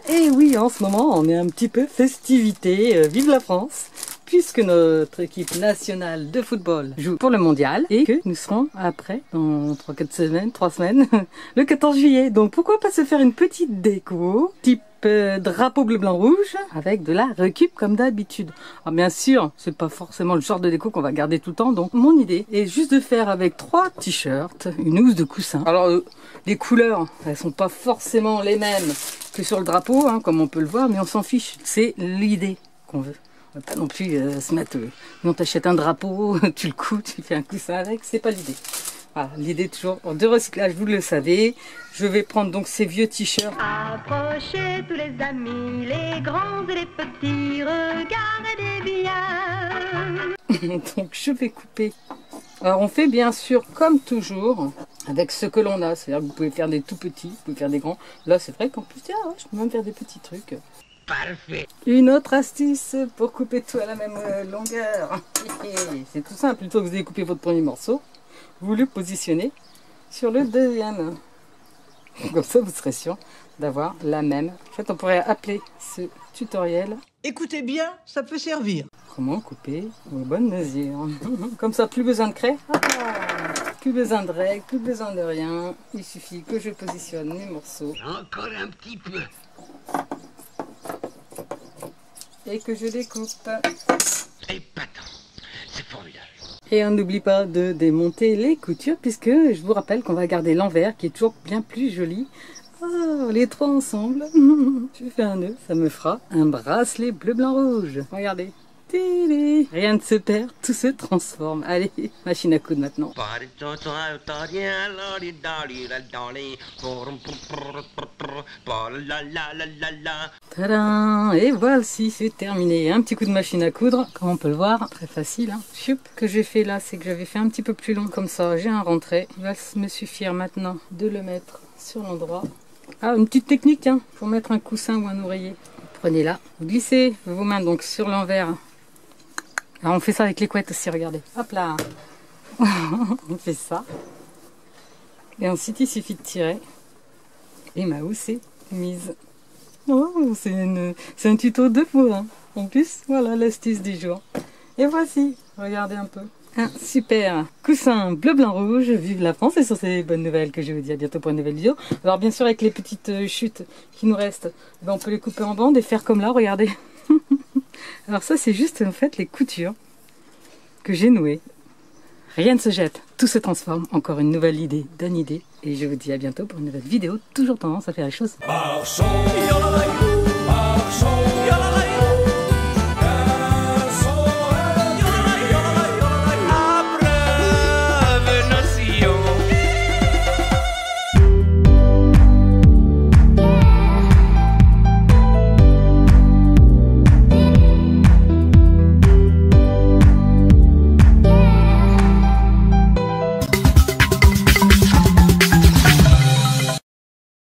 Et oui, en ce moment, on est un petit peu festivité. Vive la France! Puisque notre équipe nationale de football joue pour le mondial et que nous serons après, dans 3 semaines, le 14 juillet. Donc pourquoi pas se faire une petite déco, type drapeau bleu, blanc, rouge, avec de la récup comme d'habitude. Alors bien sûr, c'est pas forcément le genre de déco qu'on va garder tout le temps, donc mon idée est juste de faire avec 3 t-shirts, une housse de coussin. Alors les couleurs, elles sont pas forcément les mêmes que sur le drapeau, hein, comme on peut le voir, mais on s'en fiche. C'est l'idée qu'on veut. On va pas non plus se mettre... on t'achète un drapeau, tu le couds, tu fais un coussin avec, c'est pas l'idée. Voilà, l'idée toujours de recyclage, vous le savez. Je vais prendre donc ces vieux t-shirts. Approchez tous les amis, les grands et les petits, regardez bien. Donc je vais couper. Alors on fait bien sûr comme toujours avec ce que l'on a. C'est-à-dire que vous pouvez faire des tout petits, vous pouvez faire des grands. Là c'est vrai qu'en plus, je peux même faire des petits trucs. Parfait. Une autre astuce pour couper tout à la même longueur. C'est tout simple, plutôt que vous découpez votre premier morceau, vous le positionnez sur le deuxième. Comme ça vous serez sûr d'avoir la même. En fait on pourrait appeler ce tutoriel. Écoutez bien, ça peut servir. Comment couper aux bonnes mesures. Comme ça, plus besoin de craie. Plus besoin de règles, plus besoin de rien. Il suffit que je positionne mes morceaux. Encore un petit peu. Et que je découpe. Épatant. C'est formidable. Et on n'oublie pas de démonter les coutures puisque je vous rappelle qu'on va garder l'envers qui est toujours bien plus joli. Oh, les 3 ensemble. Je fais un nœud, ça me fera un bracelet bleu, blanc, rouge. Regardez. Rien ne se perd, tout se transforme. Allez, machine à coudre maintenant. Tadam! Et voici, c'est terminé. Un petit coup de machine à coudre, comme on peut le voir, très facile. Hein. Choup. Ce que j'ai fait là, c'est que j'avais fait un petit peu plus long. Comme ça, j'ai un rentré. Il va me suffire maintenant de le mettre sur l'endroit. Ah, une petite technique, hein, pour mettre un coussin ou un oreiller. Prenez là, vous glissez vos mains donc sur l'envers. Alors on fait ça avec les couettes aussi, regardez. Hop là. On fait ça. Et ensuite il suffit de tirer. Et ma housse est mise. Oh, c'est un tuto de fou. Hein. En plus, voilà l'astuce du jour. Et voici, regardez un peu. Un super coussin bleu, blanc, rouge. Vive la France! Et sur ces bonnes nouvelles que je vous dis à bientôt pour une nouvelle vidéo. Alors bien sûr avec les petites chutes qui nous restent, on peut les couper en bandes et faire comme là, regardez. Alors ça c'est juste en fait les coutures que j'ai nouées. Rien ne se jette, tout se transforme. Encore une nouvelle idée d'une idée. Et je vous dis à bientôt pour une nouvelle vidéo. Toujours tendance à faire les choses. Marchons, marchons,